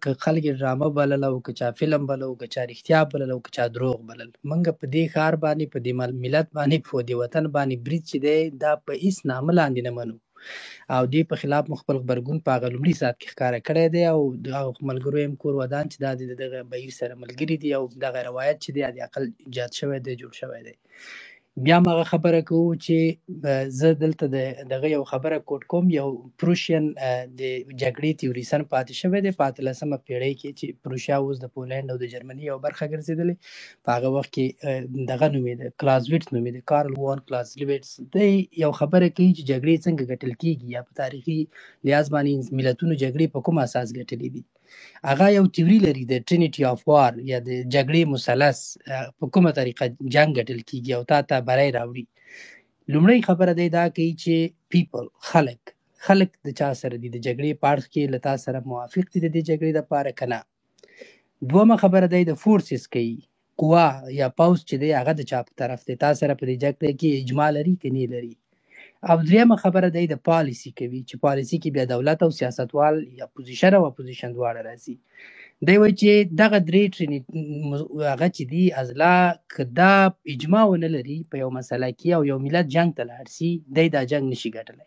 که خلک یې ډرامه بلله او که چا فلم بلله او که چا رښتیا بلله او که چا دروغ بلل. موږ په دې ښار باندې په دې ملت باندې په دې وطن باندې برید چې دی دا په هېڅ نامه لاندې نه منو او دې په خلاف مو خپل غبرګون په هغه لومړي ساعت کې ښکاره کړی دی او د هغو ملګرو یم کور ودان چې دا د دغه بهیر سره ملګري دي او دغه روایت چې دی د عقل ایجاد شوی دی جوړ شوی دی. بیا هم هغه خبره کوو چې زه دلته دغه یو خبره کوټ کوم یو پروشین د جګړې تیوریسن پاتې شوی دی په 18مه پیړۍ کې چې پروشیا اوس د پولینډ او د جرمني یو برخه ګرځېدلې. په هغه وخت کې دغه نومېده کلازویټس نومېده کارل وان کلازویټس دی یو خبره کوي چې جګړې څنګه ګټل کېږي یا په تاریخي لحاظ باندې ملتونو جګړې په کوم اساس ګټلې دي. هغه یو تیوري لري د ټرینیټي اف وار یا د جګړې مثلث په کومه طریقه جنګ ګټل کېږي او تا بری راوړي. لومړی خبره دی دا کوي چې پیپل خلک د چا سره دي د جګړې په اړخ کې له تا سره موافق دي د دې جګړې دپاره که نه. دومه خبره دی د فورسز کوي قوا یا پوځ چې دی هغه د چا په طرف دی تا سره په دې جګړه کې اجماع لري که نه لري. او دریمه خبره دی د پالیسي کوي چې پالیسي کې بیا دولت او سیاستوال یا پوزیشن او اپوزیشن دواړه راځي. دی وایي چې دغه درې هغه چې دي اضلاع که دا اجماع ونه لري په یو مسله کې او یو ملت جنګ ته لاړ شي دی دا جنګ نشي ګټلی.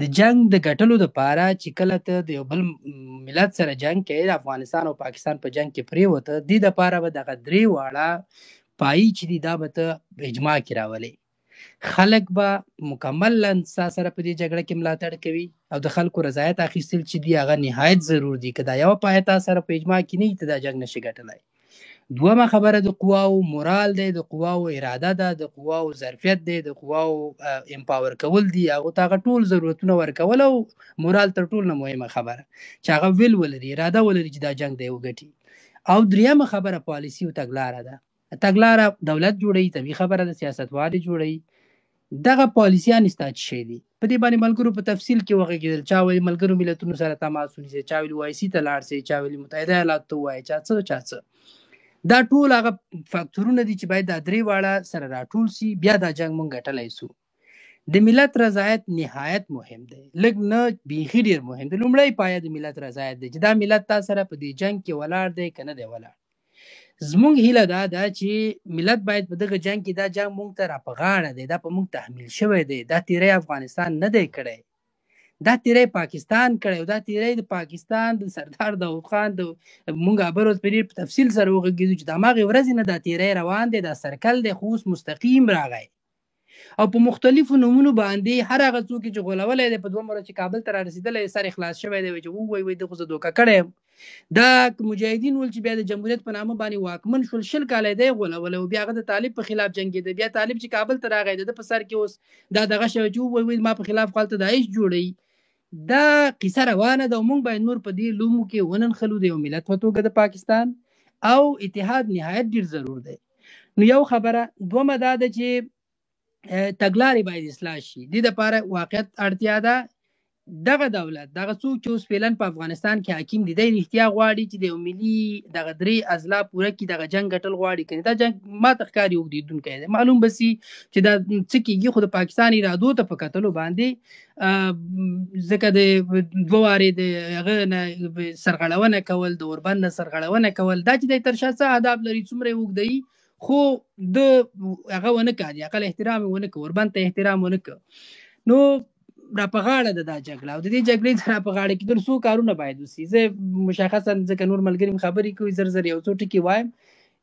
د جنګ د ګټلو دپاره چې کله ته د یو بل ملت سره جنګ کوې د افغانستان او پاکستان په جنګ کې پرېوته دې دپاره به دغه درې واړه پایي چې دي دا به ته اجماع کې راولې. خلک به مکملا ستا سره په دې جګړه کې ملاتړ کوي او د خلکو رضایت اخیستل چې دي هغه نهایت ضرور دي. که دا یوه پایه تا سره په اجماع کې نه وي ته دا جنګ نشي ګټلی. دومه خبره د قواو مورال دی د قواو اراده ده د قواو ظرفیت دی د قواو امپاور کول دي هغو ته هغه ټول ضرورتونه ورکول او مورال تر ټول نه مهمه خبره چې هغه ویل ولري اراده ولري چې دا جنګ دی وګټي. او دریمه خبره پالیسي او تګلاره ده. تګلاره دولت جوړوي طبیعي خبره ده سیاستوال جوړوي. دغه پالیسیان ستا څه شی دي په دې باندې ملګرو په تفصیل کې وغږېدل. چا ویل ملګرو ملتونو سره تماس ونیسئ چا ویل OIC ته لاړ شئ چا ویل متحده ایالاتو ته ووایئ چا څه. دا ټول هغه فاکتورونه دي چې باید دا درې واړه سره راټول شي بیا دا جنګ مونږ ګټلی سو. د ملت رضایت نهایت مهم دی لږ نه بیخي ډېر مهم دی. لومړی پایه د ملت رضایت دی چې دا ملت تا سره په دې جنګ کې ولاړ دی که نه دی ولاړ. زمونږ هیله دا ده چې ملت باید په دغه جنګ کې دا جنګ مونږ ته را په غاړه دی دا په مونږ تحمیل شوی دی. دا تیری افغانستان نه دی کړی دا تیری پاکستان کړی او دا تیری د پاکستان د سردار داود خان د مونږ ابروز پرې په تفصیل سره وغږېدو چې د هماغې ورځې نه دا تیری روان دی دا سرکل دی خو اوس مستقیم راغی او په مختلفو نومونو باندې هر هغه څوک چې غولولی دی په 2 ورځ چې کابل ته را رسېدلی سر خلاص شوی دی چې ووایي ده خو زه دوکه کړی یم. دا مجاهدین ول چې بیا د جمهوریت په نامه باندې واکمن شول 20 کاله دی غولولی او بیا هغه د طالب په خلاف جنګېده. بیا طالب چې کابل ته راغی د په سر کې اوس دا دغه شوی چې ووایي ما په خلاف هلته داعش جوړوي. دا قصه روانه ده او موږ باید نور په دې لومو کې وننخلو د یو ملت په توګه د پاکستان او اتحاد نهایت ډېر ضرور دی. نو یو خبره. دومه دا ده چې تګلارې باید اصلاح شي. دې دپاره واقعیت اړتیا ده. دغه دولت دغه څوک چې اوس فعلا په افغانستان کې حاکم دي دی رښتیا غواړي چې د یو ملي دغه درې اضلاع پوره کړي دغه جنګ ګټل غواړي که نه دا جنګ ما ته ښکاري اوږدېدونکی دی. معلوم به سي چې دا څه کېږي خو د پاکستان ارادو ته په کتلو باندې ځکه د 2 وارې د هغه نه سرغړونه کول د اوربند نه سرغړونه کول دا چې دی تر شا څه آداب لري څومره یې اوږدوي خو د هغه ونه که د عقل احترام یې ونه که اوربند ته احترام ونه که. نو را په غاړه ده دا جګړه او د دې جګړې را په غاړه کېدل څو کارونه باید وسي. زه مشخصا ځکه نور ملګري م خبرې کوي زر یو څو ټکي وایم.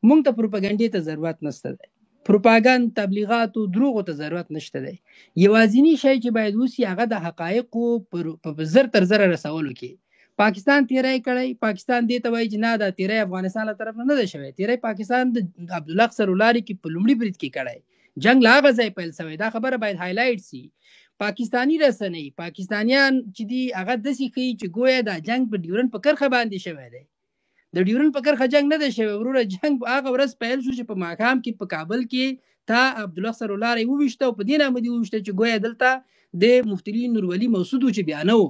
مونږ ته پروپاګنډې ته ضرورت نشته دی. پروپاګند تبلیغاتو دروغو ته ضرورت نشته دی. یوازینی شی چې باید وسي هغه د حقایقو په زر تر زره رسولو کې. پاکستان تیری کړی پاکستان دې ته وایي چې نه دا تیری افغانستان له طرف نه ده شوی. تیری پاکستان د عبدالله سرولاري کې په لومړي برید کې کړی جنګ له هغه ځای پیل شوی. دا خبره باید هایلایټ سي. پاکستانی رسنۍ پاکستانیان چې دي هغه داسې ښیي چې ګویا دا جنګ په ډیورن په کرښه باندې شوی دی. د ډیورن په کرښه جنګ نه دی شوی وروره. جنګ هغه ورځ پیل شو چې په ماښام کې په کابل کې تا عبدالله سرولاری وویشته او په دې نامه دې وویشته چې ګویا دلته د مفتي نورولي مسعود چې بیانه و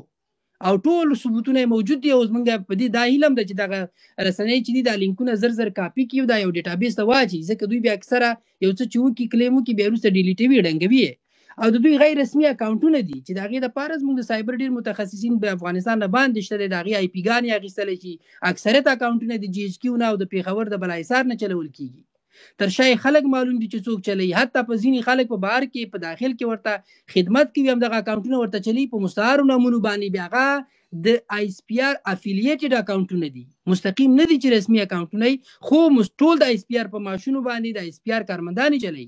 او ټول ثبوتونه موجود دي. اوس موږ په دې دا علم ده چې دغه رسنۍ چې دي دا لینکونه زر کاپي کړي دا یو ډیټابیس ته واچي ځکه دوی بیا اکثره یو څه چې وکړي کلیم وکړي بیا وروسته ډیلیټوي ړنګوي او د دوی غیر رسمي اکاونټونه دي چې د هغې دپاره زموږ د سایبر ډېر متخصصین په افغانستان نه باندې شته دی، د هغې آی پي ګانې اخیستلی شي. اکثریت اکاونټونه د جي ایچ کیو نه او د پېښور د بلاحصار نه چلول کېږي. تر شای خلک معلوم دي چې څوک چلی، حتی په ځینې خلک په بهر کې په داخل کې ورته خدمت کوي، همدغه اکاونټونه ورته چلی په مستعارو نومونو باندې. بیا هغه د آی اس پي آر افیلیټډ اکاونټونه دي، مستقیم نه دي چې رسمي اکاونټونه، خو ټول د آی اس پي آر په ماشینو باندې د آی اس پي آر کارمندانې چلی.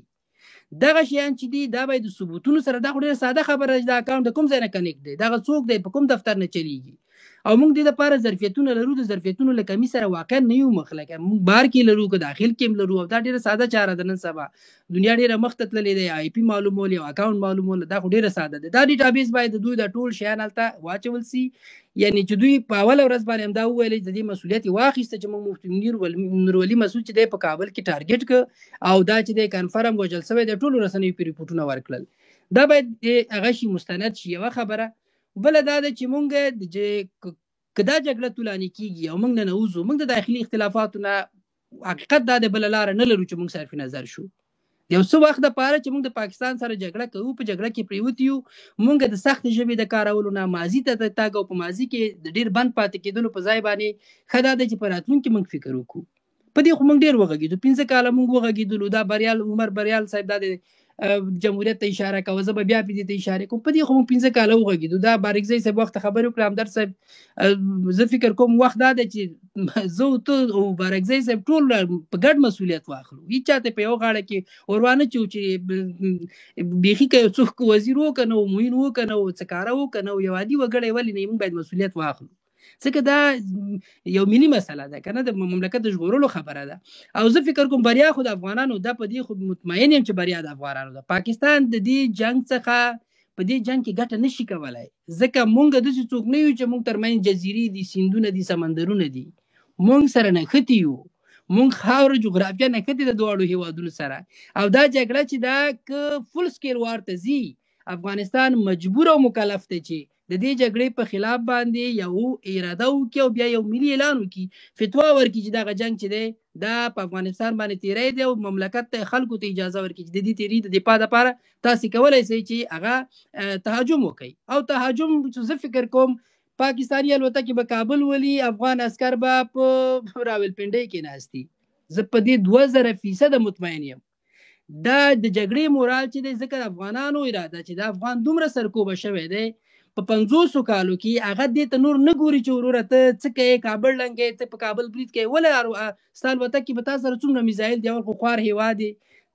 دغه شیان چې دي دا باید د ثبوتونو سره، دا خو ډېره ساده خبره ده چې دا اکاونټ د کوم ځای نه کنیکټ دی، دغه څوک دی، په کوم دفتر نه چلیږي. او موږ دې لپاره ظرفیتونه لرو، د ظرفیتونو له کمي سره واقعا نه یو مخ، لکه موږ بهر کې لرو که داخل کې هم لرو، او دا ډېره ساده چاره ده. نن سبا دنیا ډېره مخته تللې دی، آی پي معلومول او اکاونټ معلومول دا خو ډېره ساده ده. دا ډیټابیس باید د دوی دا ټول شیان هلته واچول سي، یعنی چې دوی په اوله ورځ باندې همدا وویل چې د دې مسؤلیت یې واخیسته چې موږ مفتي نورولي مسعود چې دی په کابل کې ټارګټ کړ او دا چې دی کنفرم وژل شوی دی، ټولو رسنیو پرې ریپورټونه ورکړل. دا باید هغه شي مستند شي. یوه خبره بله دا ده چې موږ که دا جګړه طولاني کېږي او موږ نه نوځو، موږ د داخلي اختلافاتو نه حقیقت دا د بله لاره نه لرو چې موږ صرف نظر شو. د یو څه وخت دپاره چې موږ د پاکستان سره جګړه کوو، په جګړه کې پرېوتي یو، موږ د سختې ژبې د کارولو نه ماضي ته د تګ او په ماضي کې د ډېر بند پاتې کېدلو په ځای باندې ښه دا ده چې په راتلونکي موږ فکر وکړو. په دې خو موږ ډېر وغږېدو، 15 کاله موږ وغږېدلو. دا بریال عمر بریال صاحب دا د جمهوریت ته اشاره کوه، زه به بیا په دې ته اشاره کوم. په دې خو موږ 15 کاله وغږېدو. دا بارکزی صاحب وخت خبرې وکړه، همدرد صاحب زه فکر کوم وخت دا دی چې زه او ته او بارکزی صاحب ټول په ګډ مسؤلیت واخلو، هېڅ چاته په یوه غاړه کې ور چو چې بیخي که یو څوک وزیر و که نه و، معین و که نه و، څه کاره و که نه و، یو عادي وګړی ولې نه، موږ باید مسؤلیت واخلو، ځکه دا یو ملي مسله ده که نه، د مملکت د ژغورلو خبره ده. او زه فکر کوم بریا خو د افغانانو ده، په دې خو مطمئن یم چې بریا د افغانانو ده. پاکستان د دې جنګ څخه په دې جنګ کې ګټه نشي کولی، ځکه موږ داسې څوک نه یو چې موږ ترمنځ جزیرې دي، سیندونه دي، سمندرونه دي، موږ سره نښتي یو، موږ خاوره جغرافیه نښتې د دواړو هیوادونو سره. او دا جګړه چې دا که فل سکیل وار ته ځي، افغانستان مجبور او مکلف دی چې د دې جګړې په خلاف باندې یو اراده وکړي او بیا یو ملي اعلان وکړي، فتوا ورکړي چې دغه جنګ چې دی دا په افغانستان باندې تیری دی، او مملکت ته خلکو ته اجازه ورکړي چې د دې تیري د دفاع لپاره تاسې کولی شئ چې هغه تهاجم وکړي. او تهاجم زه فکر کوم پاکستاني الوتکې به کابل ولي، افغان عسکر به په راولپنډۍ کې ناست دي. زه په دې 2000% مطمئن یم. دا د جګړې مورال چې دی، ځکه د افغانانو اراده چې د افغان دومره سرکوبه شوی دی په 500 کالو کې، هغه دې ته نور نه ګوري چې وروره ته څه کوې، کابل ړنګې، ته په کابل برید کوې، ولې ستا الوتکې به تا سره څومره میزایل دي، اول خو خوار هېواد دی،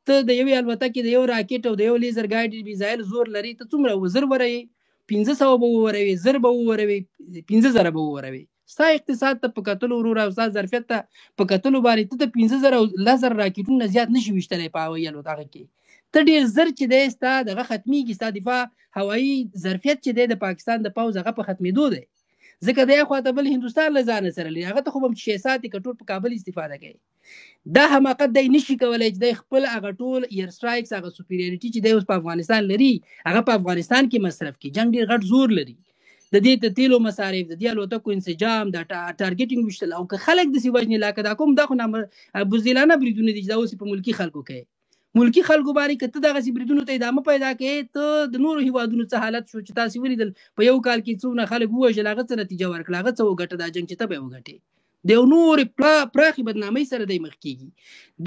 ته د یوې الوتکې د یو راکټ او د یو لیزر ګایډ میزایل زور لري، ته څومره زر وروي، 500 به ووروي، زر به ووروي، 15,000 به ووروي. ستا اقتصاد ته په کتلو وروره او ستا ظرفیت ته په کتلو باندې ته د 15,000 او 10,000 راکټونو نه زیات نشي ویشتلی په هوایي الوتکه کې. ته ډېر زر چې دی ستا دغه ختمیږي، ستا دفاع هوایي ظرفیت چې دی د پاکستان د پوځ هغه په ختمېدو دی، ځکه د یو خواته بل هندوستان له ځانه سره لري، هغه ته خو به 6 ساعتې که ټول په کابل استفاده کوي. دا حماقت دی نشي کولی چې دی خپل هغه ټول ایر سټرایکس، هغه سوپیریریټي چې دی اوس په افغانستان لري، هغه په افغانستان کې مصرف کړي. جنګ ډېر غټ زور لري، د دې د تیلو مصارف، د دې الوتکو انسجام، د ټارګټینګ ویشتل، او که خلک داسې وژني لکه دا کوم، دا خو بزدلانه بریدونه دي چې دا اوس په ملکي خلکو کوي. ملکی خلکو باندې که ته دغسې بریدونو ته ادامه پیدا کوې، ته د نورو هیوادونو څه حالت شو چې تاسې ولیدل په یو کال کې څومره خلک ووژل، هغه څه نتیجه ورکړه، هغه څه وګټه دا جنګ چې ته به یې وګټې، د یو نورې پراخې بدنامۍ سره دی مخ کېږي.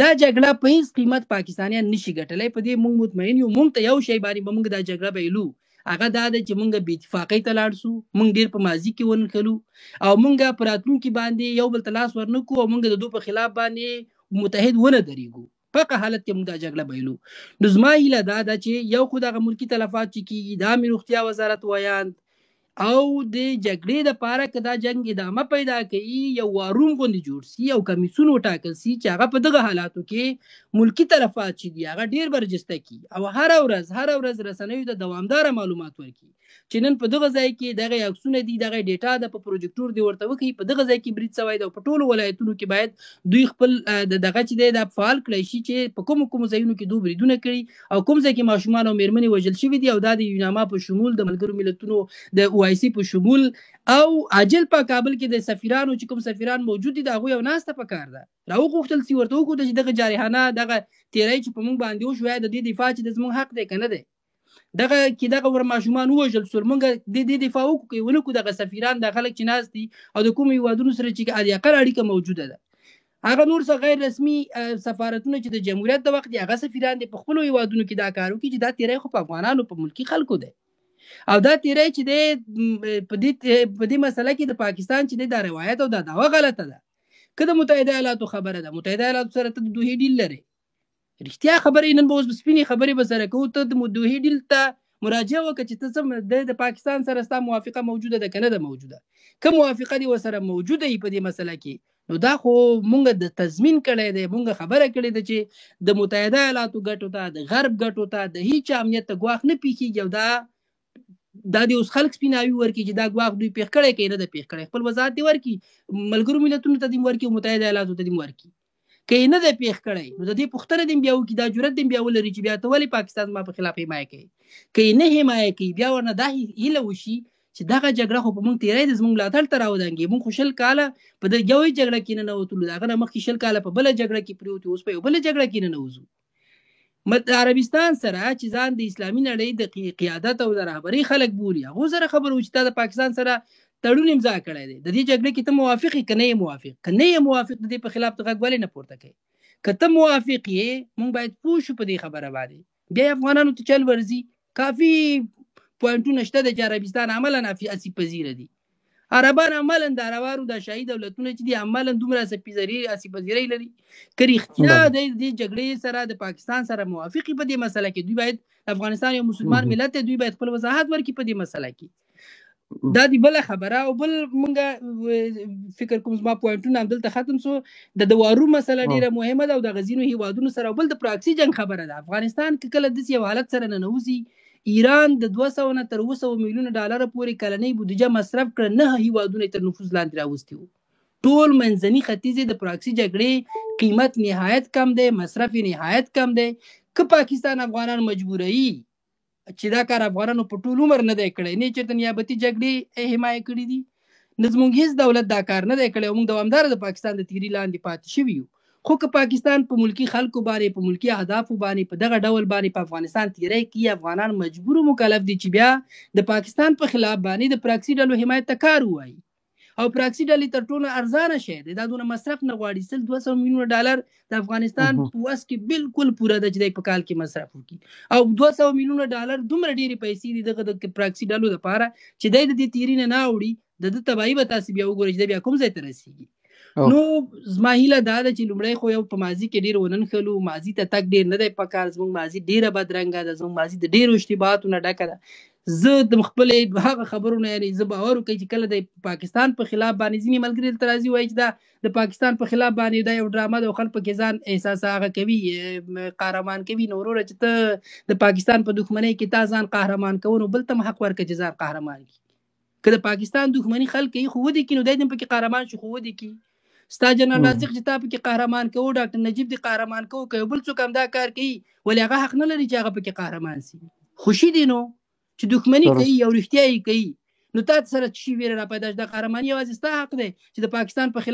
دا جګړه په هېڅ قیمت پاکستانیان نشي ګټلی، په دې موږ مطمئن یو. موږ ته یو شی باندې به موږ دا جګړه بایلو، هغه دا ده چې موږ بې اتفاقۍ ته لاړ شو، موږ ډېر په ماضي کې ونښلو او موږ په راتلونکي باندې یو بل ته لاس ورنه کړو او موږ د دوی په خلاف باندې متحد ونه درېږو. په هغه حالت کې موږ دا جګړه بایلو. نو زما هیله دا ده چې یو خو دغه ملکي تلفات چې کېږي، دا مې روغتیا وزارت ویاند او د جګړې دپاره که دا جنګ ادامه پیدا کوي، یو واروم غوندې جوړ سي او کمیسیون وټاکل سي چې هغه په دغه حالاتو کې ملکي تلفات چې دي هغه ډېر برجسته کړي او هره ورځ رسنیو ته دوامداره معلومات ورکړي چې نن په دغه ځای کې دغه عکسونه دي، دغه ډیټا ده، په پروجیکټور دی ورته وښیي، په دغه ځای کې برید سوی دی. او په ټولو ولایتونو کې باید دوی خپل دغه چې دی دا فعال کړی شي چې په کومو ځایونو کې دوی بریدونه کړي او کوم ځای کې ماشومان او مېرمنې وژل شوي دي، او دا د یوناما په شمول د ملګرو ملتونو د OIC په شمول او عاجل په کابل کې د سفیرانو چې کوم سفیران موجود دي د هغوی یو ناسته پکار ده، راوغوښتل سي، ورته وښودل چې دغه جارحانه دغه تیری چې په موږ باندې وشو د دې دفاع چې د زموږ حق دی که نه دی. دغه ور ماشومان ووژل سول. مونږ د دې دفاع وکړو ونه کو دغه سفیران د خلک چې ناست دي او د کوم هیوادونو سره چې اړیکه اړیکه موجوده ده هغه نور څه غیر رسمي سفارتونه چې د جمهوریت د وخت دي هغه سفیران دي په خپل هیوادونو کې دا کار وکړي چې دا تیری خو په افغانانو په ملکی خلکو دی او دا تیری چې دی په دې مسله کې د پاکستان چې دی دا روایت او دا دعوه غلطه ده. که د متحده ایالاتو خبره ده متحده ایالاتو سره ته د دوحې ډیل لري رښتیا خبرې نن به اوس سپینې خبرې به سره کوو ته د دوحې ډیل ته مراجعه وکړه چې ته د پاکستان سره ستا موافقه موجوده ده که نه ده موجوده که موافقه دې ورسره موجوده وي په دې مسله کې نو دا خو مونږ د تضمین کړی دی مونږ خبره کړې ده چې د متحده ایالاتو ګټو ته د غرب ګټو ته د هیڅ امنیت ته ګواښ نه پیښیږي او دا د اوس خلک سپیناوي ورکړي چې دا ګواښ دوی پیښ کړی که یې نه ده پیښ کړی خپل وضاحت دې ورکړي ملګرو ملتونو ته دې ورکړي او متحده ایالاتو ته دې ورکړي که یې نه ده پیښ کړی نو د دې پوښتنه دې بیا وکړي دا جرأت دې بیا ولري چې بیا ته ولې پاکستان زما په خلاف حمایه کوي که یې نه حمایه کوي بیا ورنه دا هیله وشي چې دغه جګړه خو په موږ تیری د زموږ ملاتړ ته راودانګي موږ خو 20 کاله په د یوې جګړه کې نه ننوتلو د هغه نه مخکې 20 کاله په بله جګړه کې پرېوتو اوس په یو بله جګړه کې ننوځو عربستان سره چې ځان د اسلامي نړۍ د قیادت او د رهبرۍ خلک بولي هغو سره خبرو چې تا د پاکستان سره تړون امضا کړی دی د دې جګړې کې ته موافق یې که نه یې موافق که نه یې موافق د دې په خلاف ته غږ ولې نه پورته کوي که ته موافق یې موږ باید پوه شو په دې خبره باندې بیا افغانانو ته چل ورځي کافي پوینټونه شته د چې عربستان عملا اسیب پذیره دي عربان عملا د عربانو د شاهي دولتونه چې دي عملا دومره اسیب پذیري لري که رښتیا د دې جګړې سره د پاکستان سره موافقي په دې مسله کې دوی باید افغانستان یو مسلمان ملت دوی باید خپل وضاحت ورکړي په دې مسله کې دا دی بله خبره او بل مونږ فکر کوم زما پوینټونه همدلته ختم سو د وارو مسله ډیره مهمه ده او د غزینو هیوادونو سره بل د پراکسي جنگ خبره ده افغانستان کې کله داسې یو حالت سره ننوځي ایران د 200 نه تر 200 میلیونه ډالر پورې کلنۍ بودیجه مصرف کړ نه هیوادونه تر نفوذ لاندې راوستي وو ټول منځني ختیځ د پراکسي جګړې قیمت نهایت کم دی مصرف نهایت کم دی که پاکستان افغانان مجبوروي چې دا کار افغانانو په ټول عمر نه دی کړی نه چېرته نیابتي جګړې حمایه کړي دي نه زموږ هېڅ دولت دا کار نه دی کړی او موږ دوامداره د پاکستان د تیري لاندې پاتې شوي یو خو که پاکستان په ملکی خلکو باندې په ملکی اهدافو باندې په دغه ډول باندې په افغانستان تیری کوي افغانان مجبور مکلف دي چې بیا د پاکستان په خلاف باندې د پراکسي ډلو حمایت ته کار ووایي او پراکسي ډلې تر ټولو ارزانه شی دی دا دونه مصرف نه غواړي 200 میلیونه ډالر د افغانستان په وس کې بالکل پوره ده چې په کال کې مصرف وکړي او 200 میلیونه ډالر دومره ډېرې پیسې دي دغه د پراکسي ډلو لپاره چې د دې تیری نه اوړي د تباہي به تاسو بیا وګورئ چې بیا کوم ځای ته رسیږي نو زما هیله دا ده چې لومړی خو یو په ماضي کې ډېر وننښلو ماضي ته تګ ډېر نه دی پکار زموږ ماضي ډېره بدرنګه ده زموږ ماضي د ډېرو اشتباهاتو نه ډکه ده زه د خپلې هغه خبرو نه یعنې زه باور وکړئ چې کله د پاکستان په خلاف باندې ځینې ملګري دلته راځي وایي چې دا د پاکستان په خلاف باندې دا یو ډرامه ده او خلک پکې ځان احساس هغه کوي قهرمان کوي نو وروره چې ته د پاکستان په دښمنۍ کې تا ځان قهرمان کوو نو بل ته هم حق ورکړه چې ځان قهرمان کړي که د پاکستان دښمني خلک کوي خو ودې کړي نو دی هم پکې قهرمان شي خو ودې کړي ستا جنرال رازق چې تا پکې قهرمان کوو ډاکټر نجیب دې قهرمان کوو که یو بل څوک هم دا کار کوي ولې هغه حق نه لري چې هغه پکې قهرمان سي خوشي دي نو چې دښمني کوي او رښتیا یې کوي نو تا سره چې شي ویره را پیدا شي دا قهرماني یوازې ستا حق دی چې د پاکستان په خلاف